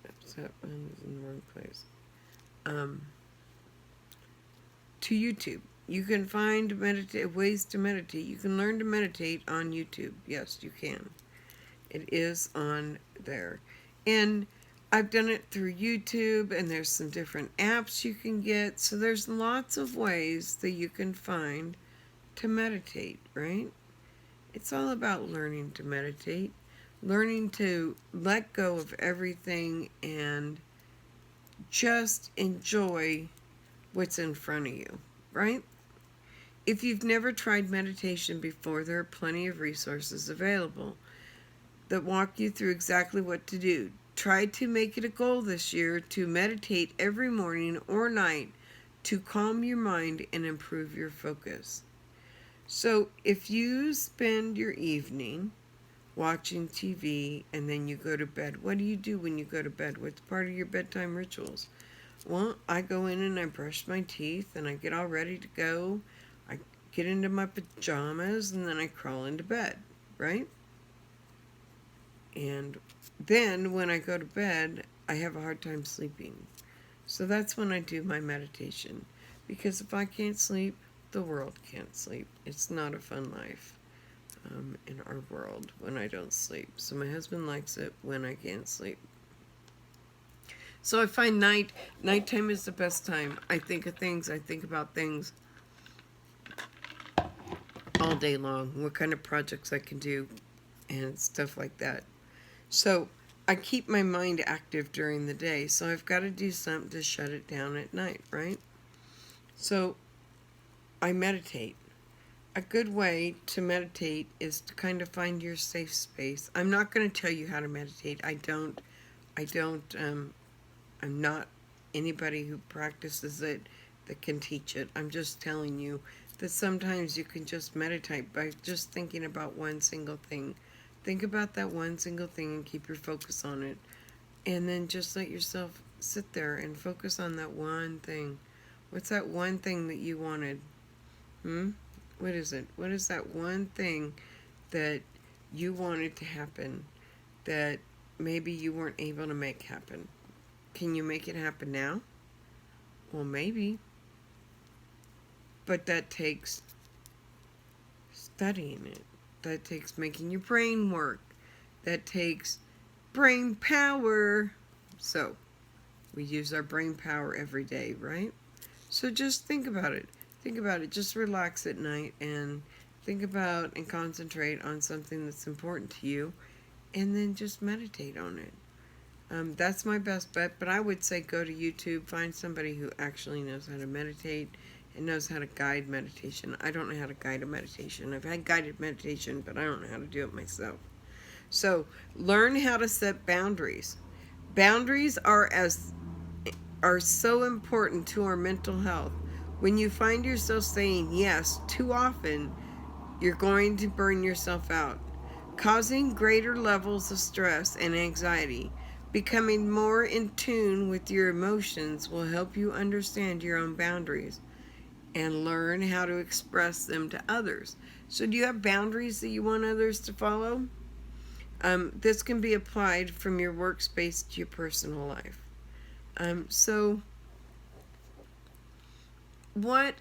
Oops, that one is in the wrong place. To YouTube. You can find ways to meditate. You can learn to meditate on YouTube. Yes, you can. It is on there. And I've done it through YouTube, and there's some different apps you can get. So there's lots of ways that you can find to meditate, right? It's all about learning to meditate, learning to let go of everything and just enjoy what's in front of you, right? If you've never tried meditation before, there are plenty of resources available that walk you through exactly what to do. Try to make it a goal this year to meditate every morning or night to calm your mind and improve your focus. So, if you spend your evening watching TV and then you go to bed, what do you do when you go to bed? What's part of your bedtime rituals? Well, I go in and I brush my teeth and I get all ready to go. I get into my pajamas and then I crawl into bed, right? And then when I go to bed, I have a hard time sleeping. So that's when I do my meditation. Because if I can't sleep, the world can't sleep. It's not a fun life in our world when I don't sleep. So my husband likes it when I can't sleep. So I find nighttime is the best time. I think of things, I think about things all day long. What kind of projects I can do and stuff like that. So I keep my mind active during the day. So I've got to do something to shut it down at night, right? So I meditate. A good way to meditate is to kind of find your safe space. I'm not going to tell you how to meditate. I'm not anybody who practices it that can teach it. I'm just telling you that sometimes you can just meditate by just thinking about one single thing. Think about that one single thing and keep your focus on it. And then just let yourself sit there and focus on that one thing. What's that one thing that you wanted? What is it? What is that one thing that you wanted to happen that maybe you weren't able to make happen? Can you make it happen now? Well, maybe. But that takes studying it. That takes making your brain work. That takes brain power. So, we use our brain power every day, right? So just think about it. Think about it. Just relax at night and think about and concentrate on something that's important to you and then just meditate on it. That's my best bet, but I would say go to YouTube, find somebody who actually knows how to meditate and knows how to guide meditation. I don't know how to guide a meditation. I've had guided meditation, but I don't know how to do it myself. So learn how to set boundaries. Boundaries are so important to our mental health. When you find yourself saying yes too often, you're going to burn yourself out, causing greater levels of stress and anxiety. Becoming more in tune with your emotions will help you understand your own boundaries and learn how to express them to others. So do you have boundaries that you want others to follow? This can be applied from your workspace to your personal life. So what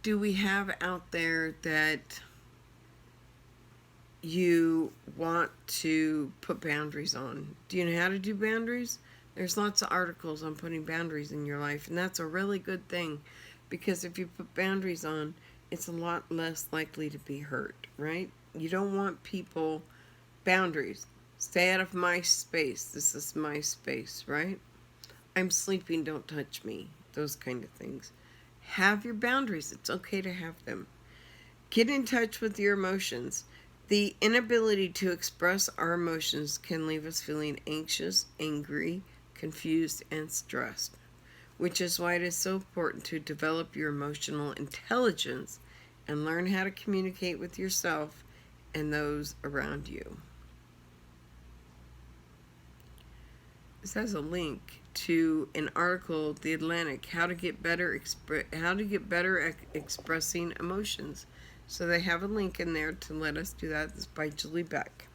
do we have out there that you want to put boundaries on? Do you know how to do boundaries? There's lots of articles on putting boundaries in your life, and that's a really good thing because if you put boundaries on, it's a lot less likely to be hurt, right? You don't want people, boundaries. Stay out of my space. This is my space, right? I'm sleeping, don't touch me. Those kind of things. Have your boundaries. It's okay to have them. Get in touch with your emotions. The inability to express our emotions can leave us feeling anxious, angry, confused, and stressed, which is why it is so important to develop your emotional intelligence and learn how to communicate with yourself and those around you. This has a link to an article, The Atlantic, how to get better at expressing emotions. So they have a link in there to let us do that. It's by Julie Beck.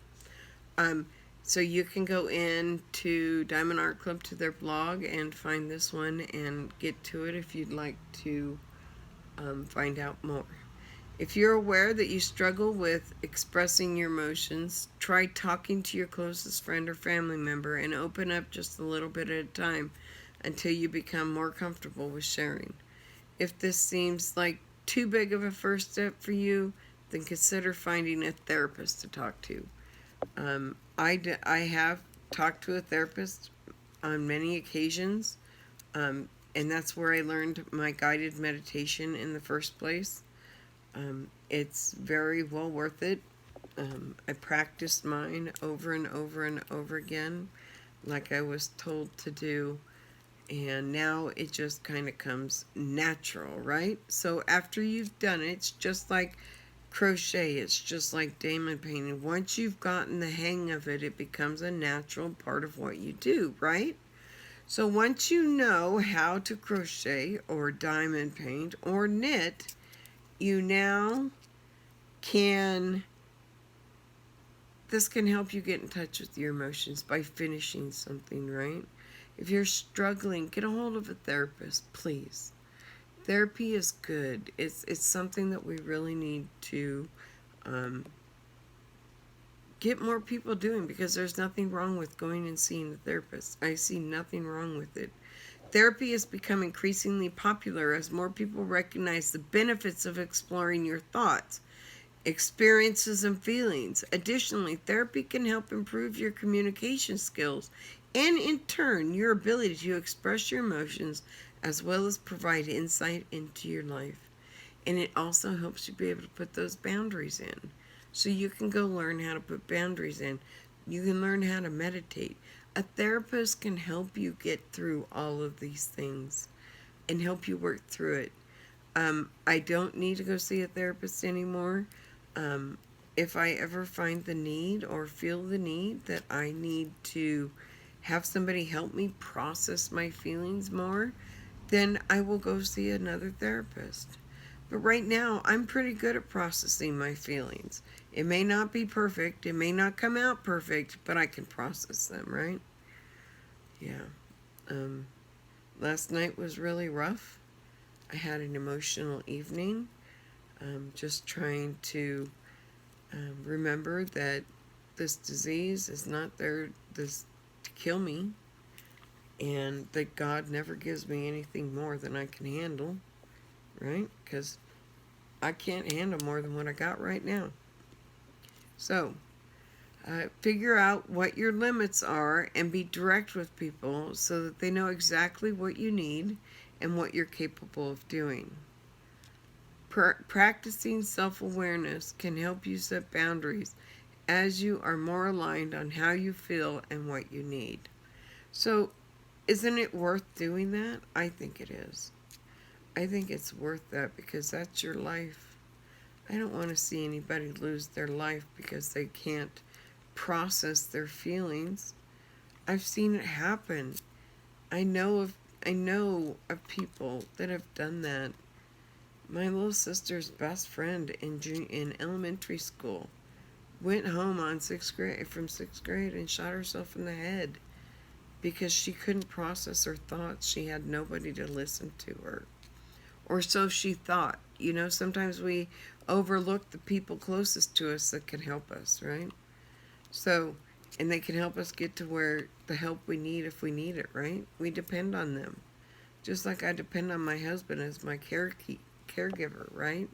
So you can go in to Diamond Art Club to their blog and find this one and get to it if you'd like to find out more. If you're aware that you struggle with expressing your emotions, try talking to your closest friend or family member and open up just a little bit at a time until you become more comfortable with sharing. If this seems like too big of a first step for you, then consider finding a therapist to talk to. I have talked to a therapist on many occasions, and that's where I learned my guided meditation in the first place. It's very well worth it. I practiced mine over and over and over again, like I was told to do, and now it just kind of comes natural, right? So after you've done it, it's just like crochet, it's just like diamond painting. Once you've gotten the hang of it, it becomes a natural part of what you do, right? So once you know how to crochet or diamond paint or knit, you now can, this can help you get in touch with your emotions by finishing something, right? If you're struggling, get a hold of a therapist, please. Therapy is good. It's something that we really need to um, get more people doing, because there's nothing wrong with going and seeing a therapist. I see nothing wrong with it. Therapy has become increasingly popular as more people recognize the benefits of exploring your thoughts, experiences, and feelings. Additionally, therapy can help improve your communication skills and, in turn, your ability to express your emotions, as well as provide insight into your life. And it also helps you be able to put those boundaries in. So you can go learn how to put boundaries in. You can learn how to meditate. A therapist can help you get through all of these things and help you work through it. I don't need to go see a therapist anymore. If I ever find the need or feel the need that I need to have somebody help me process my feelings more, then I will go see another therapist. But right now, I'm pretty good at processing my feelings. It may not be perfect, it may not come out perfect, but I can process them, right? Yeah. Um, Last night was really rough. I had an emotional evening. Just trying to remember that this disease is not there to kill me, and that God never gives me anything more than I can handle, right? Because I can't handle more than what I got right now. So, figure out what your limits are and be direct with people so that they know exactly what you need and what you're capable of doing. Practicing self-awareness can help you set boundaries as you are more aligned on how you feel and what you need. So, isn't it worth doing that? I think it is. I think it's worth that because that's your life. I don't want to see anybody lose their life because they can't process their feelings. I've seen it happen. I know of people that have done that. My little sister's best friend in elementary school went home on from sixth grade and shot herself in the head because she couldn't process her thoughts. She had nobody to listen to her. Or so she thought. You know, sometimes we overlook the people closest to us that can help us, right? So, and they can help us get to where the help we need if we need it, right? We depend on them. Just like I depend on my husband as my caregiver, right?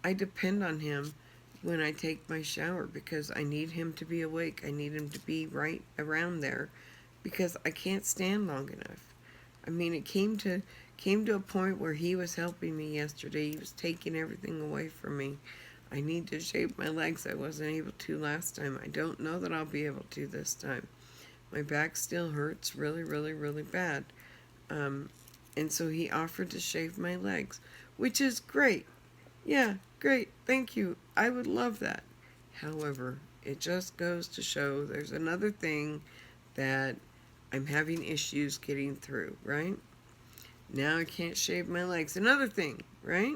I depend on him when I take my shower because I need him to be awake. I need him to be right around there because I can't stand long enough. I mean, it came to a point where he was helping me yesterday. He was taking everything away from me. I need to shave my legs. I wasn't able to last time. I don't know that I'll be able to this time. My back still hurts really, really, really bad. And so he offered to shave my legs, which is great. Yeah, great. Thank you. I would love that. However, it just goes to show there's another thing that I'm having issues getting through, right? Now I can't shave my legs. Another thing, right?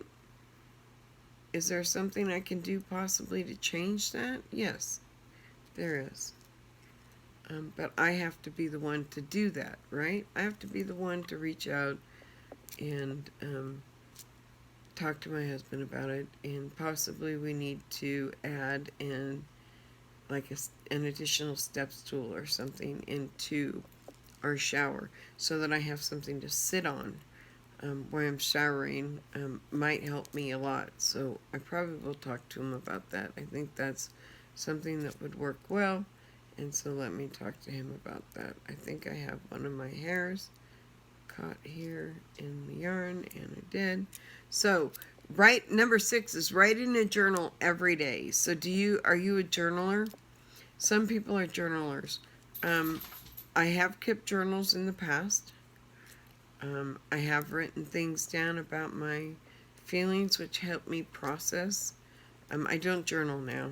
Is there something I can do possibly to change that? Yes, there is. But I have to be the one to do that, right? I have to be the one to reach out and talk to my husband about it, and possibly we need to add an additional steps tool or something into our shower so that I have something to sit on while I'm showering. Might help me a lot. So I probably will talk to him about that. I think that's something that would work well, and so let me talk to him about that. I think I have one of my hairs caught here in the yarn, and I did. So Number 6 is write in a journal every day. So are you a journaler? Some people are journalers. I have kept journals in the past. I have written things down about my feelings, which help me process. I don't journal now,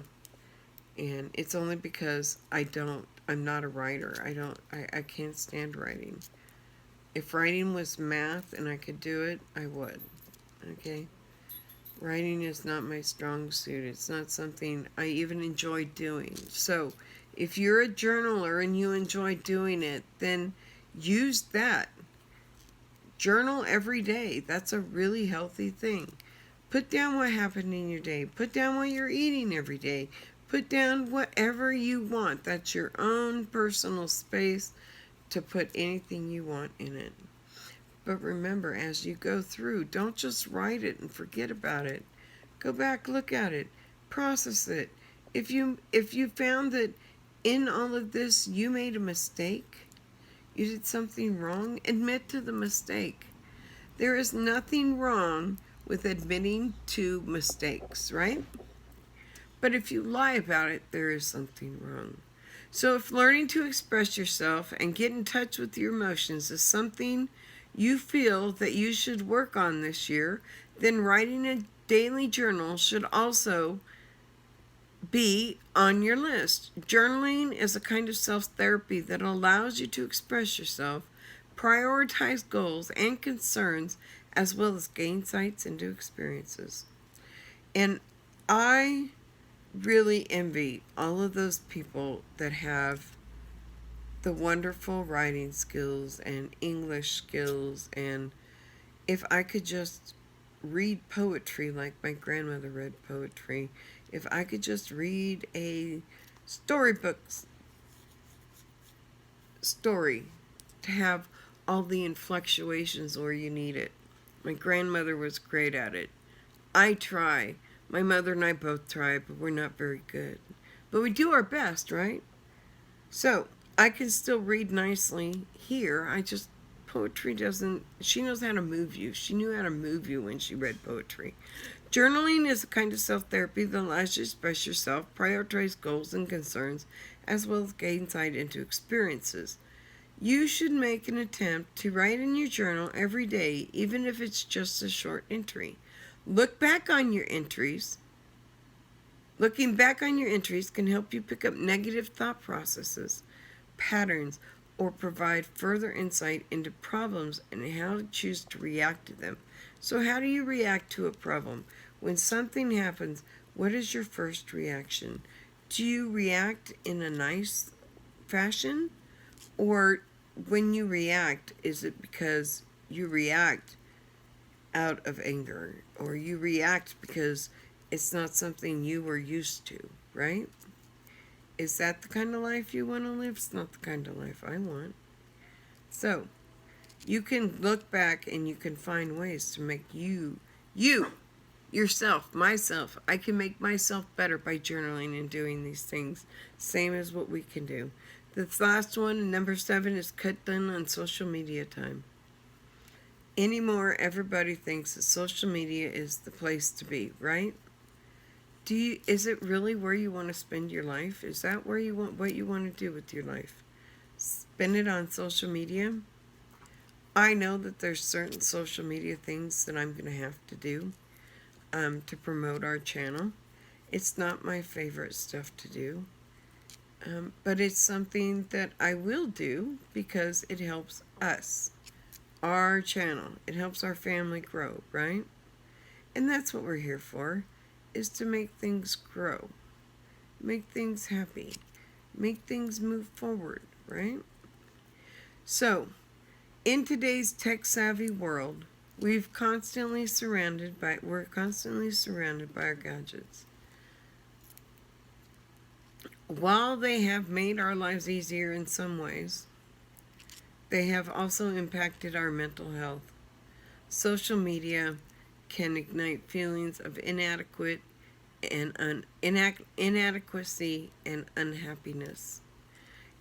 and it's only because I'm not a writer. I can't stand writing. If writing was math and I could do it, I would. Okay? Writing is not my strong suit. It's not something I even enjoy doing. So, if you're a journaler and you enjoy doing it, then use that. Journal every day. That's a really healthy thing. Put down what happened in your day. Put down what you're eating every day. Put down whatever you want. That's your own personal space to put anything you want in it. But remember, as you go through, don't just write it and forget about it. Go back, look at it, process it. If you found that in all of this you made a mistake, you did something wrong, admit to the mistake. There is nothing wrong with admitting to mistakes, right? But if you lie about it, there is something wrong. So if learning to express yourself and get in touch with your emotions is something you feel that you should work on this year, then writing a daily journal should also be on your list. Journaling is a kind of self-therapy that allows you to express yourself, prioritize goals and concerns, as well as gain insights into experiences. And I really envy all of those people that have the wonderful writing skills and English skills, and if I could just read poetry like my grandmother read poetry, if I could just read a storybook story to have all the inflectuations where you need it. My grandmother was great at it. I try. My mother and I both try, but we're not very good. But we do our best, right? So, I can still read nicely here. Poetry doesn't, she knows how to move you. She knew how to move you when she read poetry. Journaling is a kind of self-therapy that allows you to express yourself, prioritize goals and concerns, as well as gain insight into experiences. You should make an attempt to write in your journal every day, even if it's just a short entry. Look back on your entries. Looking back on your entries can help you pick up negative thought processes, patterns, or provide further insight into problems and how to choose to react to them. So how do you react to a problem? When something happens, what is your first reaction? Do you react in a nice fashion? Or when you react, is it because you react out of anger? Or you react because it's not something you were used to, right? Is that the kind of life you want to live? It's not the kind of life I want. So, you can look back and you can find ways to make yourself, myself. I can make myself better by journaling and doing these things. Same as what we can do. This last one, number 7, is cut down on social media time. Anymore, everybody thinks that social media is the place to be, right? Is it really where you want to spend your life? Is that what you want to do with your life? Spend it on social media? I know that there's certain social media things that I'm going to have to do to promote our channel. It's not my favorite stuff to do, but it's something that I will do because it helps us, our channel. It helps our family grow, right? And that's what we're here for, is to make things grow, make things happy, make things move forward, right? So, in today's tech-savvy world, we're constantly surrounded by our gadgets. While they have made our lives easier in some ways, they have also impacted our mental health. Social media can ignite feelings of inadequacy and unhappiness,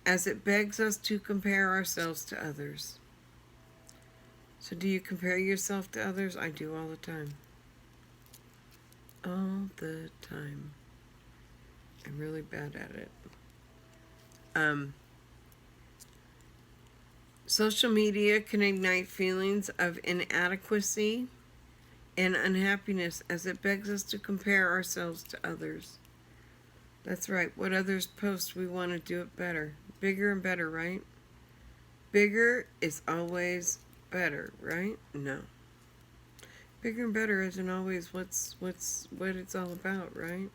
as it begs us to compare ourselves to others. So do you compare yourself to others? I do all the time. all the time. I'm really bad at it. Social media can ignite feelings of inadequacy and unhappiness as it begs us to compare ourselves to others. That's right. What others post, we want to do it better. Bigger and better, right? Bigger is always better, right? No. Bigger and better isn't always what it's all about, right?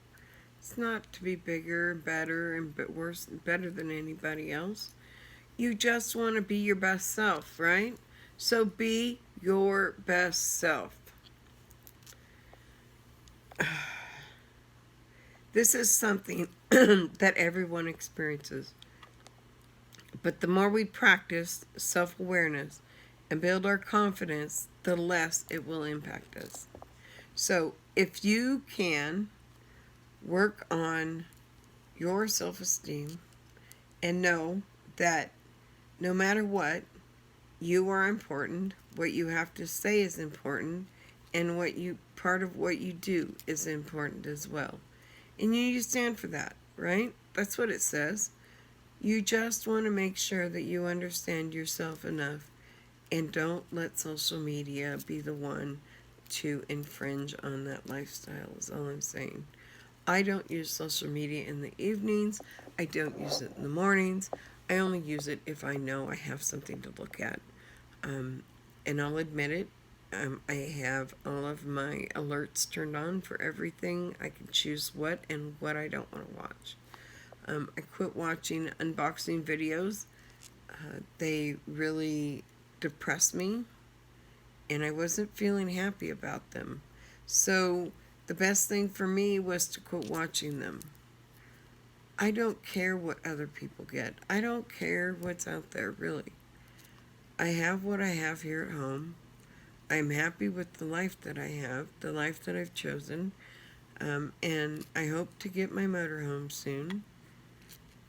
It's not to be bigger and better and worse and better than anybody else. You just want to be your best self, right? So be your best self. This is something that everyone experiences. But the more we practice self-awareness and build our confidence, the less it will impact us. So if you can work on your self-esteem and know that no matter what, you are important, what you have to say is important, and part of what you do is important as well. And you need to stand for that, right? That's what it says. You just want to make sure that you understand yourself enough and don't let social media be the one to infringe on that lifestyle, is all I'm saying. I don't use social media in the evenings. I don't use it in the mornings. I only use it if I know I have something to look at. And I'll admit it, I have all of my alerts turned on for everything. I can choose what and what I don't want to watch. I quit watching unboxing videos. They really depressed me, and I wasn't feeling happy about them. So the best thing for me was to quit watching them. I don't care what other people get. I don't care what's out there, really. I have what I have here at home. I'm happy with the life that I have, the life that I've chosen, and I hope to get my motorhome soon,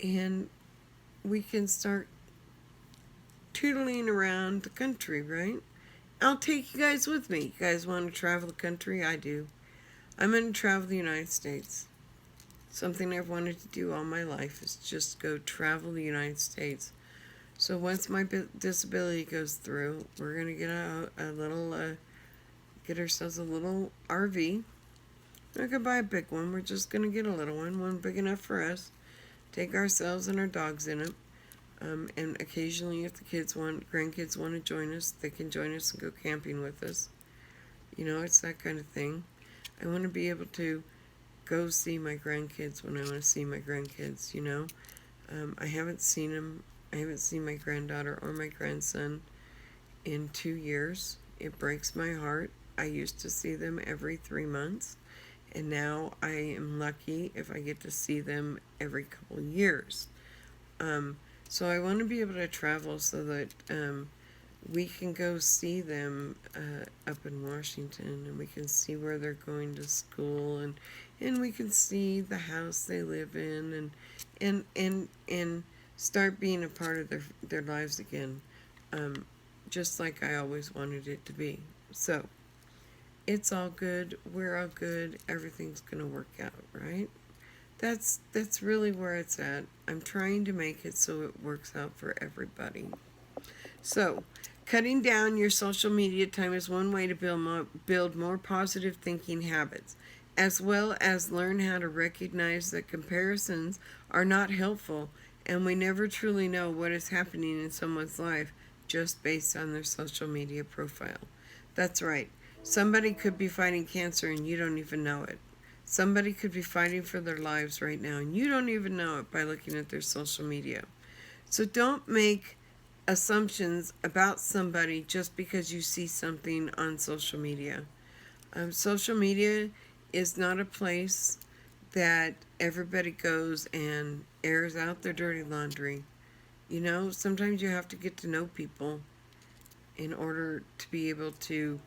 and we can start tootling around the country, right? I'll take you guys with me. You guys want to travel the country? I do. I'm going to travel the United States. Something I've wanted to do all my life is just go travel the United States. So once my disability goes through, we're going to get get ourselves a little RV. We're not going to buy a big one. We're just going to get a little one big enough for us. Take ourselves and our dogs in it. And occasionally if the grandkids want to join us, they can join us and go camping with us. You know, it's that kind of thing. I want to be able to go see my grandkids when I want to see my grandkids, you know. I haven't seen them. I haven't seen my granddaughter or my grandson in 2 years. It breaks my heart. I used to see them every 3 months, and now I am lucky if I get to see them every couple of years. So I want to be able to travel so that we can go see them up in Washington, and we can see where they're going to school, and we can see the house they live in, and start being a part of their lives again, just like I always wanted it to be. So it's all good. We're all good. Everything's gonna work out, right? That's really where it's at. I'm trying to make it so it works out for everybody. So, cutting down your social media time is one way to build more positive thinking habits, as well as learn how to recognize that comparisons are not helpful, and we never truly know what is happening in someone's life just based on their social media profile. That's right. Somebody could be fighting cancer and you don't even know it. Somebody could be fighting for their lives right now and you don't even know it by looking at their social media. So don't make assumptions about somebody just because you see something on social media. Social media is not a place that everybody goes and airs out their dirty laundry. You know, sometimes you have to get to know people in order to be able to,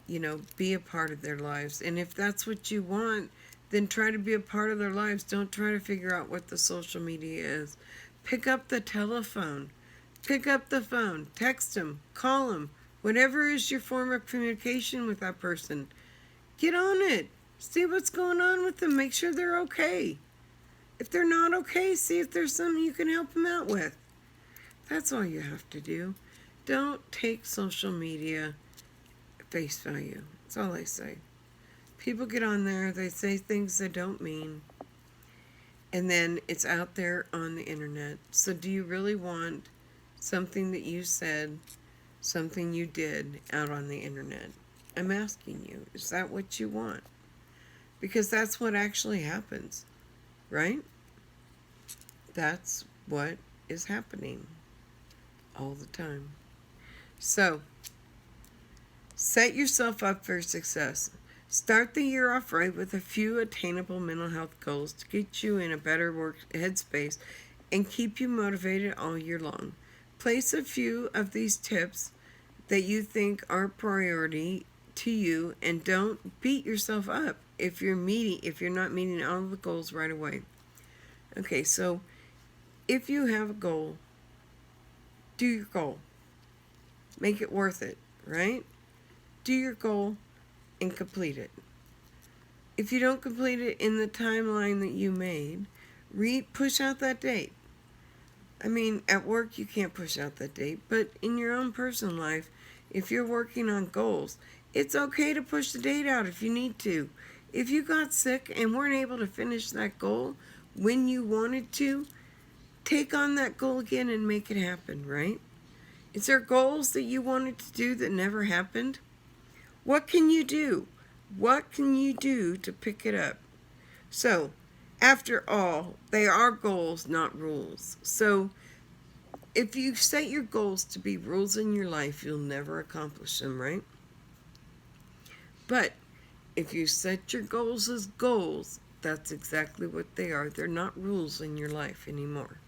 you know, be a part of their lives. And if that's what you want, then try to be a part of their lives. Don't try to figure out what the social media is. Pick up the telephone. Pick up the phone. Text them. Call them. Whatever is your form of communication with that person. Get on it. See what's going on with them. Make sure they're okay. If they're not okay, see if there's something you can help them out with. That's all you have to do. Don't take social media at face value. That's all I say. People get on there, they say things they don't mean, and then it's out there on the internet. So do you really want something that you said, something you did out on the internet? I'm asking you, is that what you want? Because that's what actually happens, right? That's what is happening all the time. So, set yourself up for success. Start the year off right with a few attainable mental health goals to get you in a better work headspace and keep you motivated all year long. Place a few of these tips that you think are a priority to you, and don't beat yourself up if you're not meeting all of the goals right away. Okay, so if you have a goal, do your goal. Make it worth it, right? Do your goal and complete it. If you don't complete it in the timeline that you made, push out that date. I mean, at work you can't push out that date, but in your own personal life, if you're working on goals, it's okay to push the date out if you need to. If you got sick and weren't able to finish that goal when you wanted to, take on that goal again and make it happen, right? Is there goals that you wanted to do that never happened? What can you do? What can you do to pick it up? So, after all, they are goals, not rules. So, if you set your goals to be rules in your life, you'll never accomplish them, right? But if you set your goals as goals, that's exactly what they are. They're not rules in your life anymore.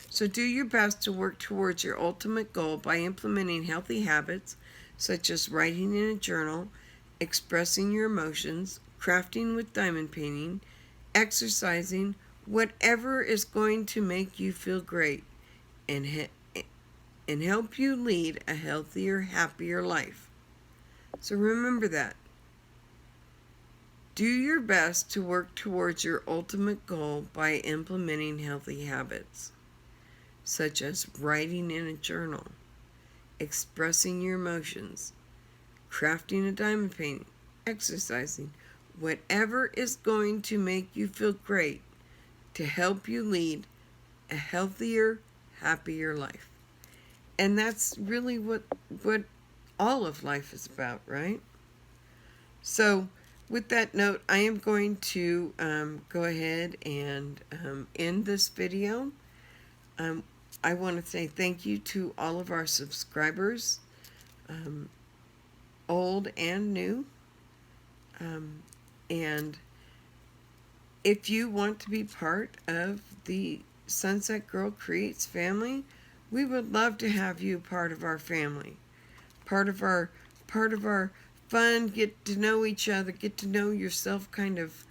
So do your best to work towards your ultimate goal by implementing healthy habits such as writing in a journal, expressing your emotions, crafting with diamond painting, exercising, whatever is going to make you feel great and help you lead a healthier, happier life. So remember that. Do your best to work towards your ultimate goal by implementing healthy habits, such as writing in a journal, expressing your emotions, crafting a diamond painting, exercising, whatever is going to make you feel great to help you lead a healthier, happier life. And that's really what all of life is about, right? So, with that note, I am going to go ahead and end this video. I want to say thank you to all of our subscribers, old and new. And if you want to be part of the Sunset Girl Creates family, we would love to have you part of our family, part of our fun, get to know each other, get to know yourself kind of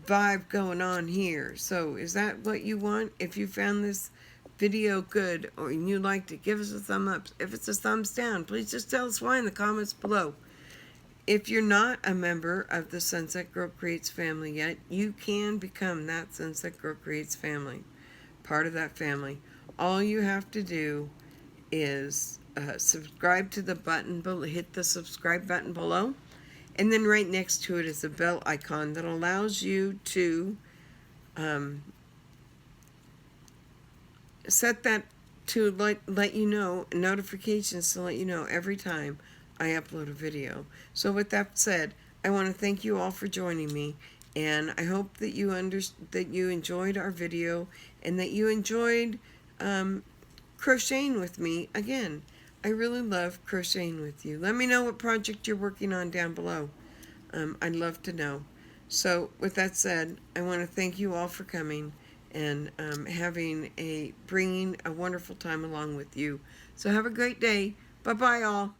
vibe going on here. So is that what you want? If you found this video good or you'd like to give us a thumb up, if it's a thumbs down, please just tell us why in the comments below. If you're not a member of the Sunset Girl Creates family yet, you can become that Sunset Girl Creates family, part of that family. All you have to do is subscribe to the button below, hit the subscribe button below, and then right next to it is a bell icon that allows you to set that to let you know, notifications to let you know every time I upload a video. So with that said, I want to thank you all for joining me, and I hope that you enjoyed our video and that you enjoyed crocheting with me again. I really love crocheting with you. Let me know what project you're working on down below. I'd love to know. So with that said, I want to thank you all for coming and bringing a wonderful time along with you. So have a great day. Bye-bye all.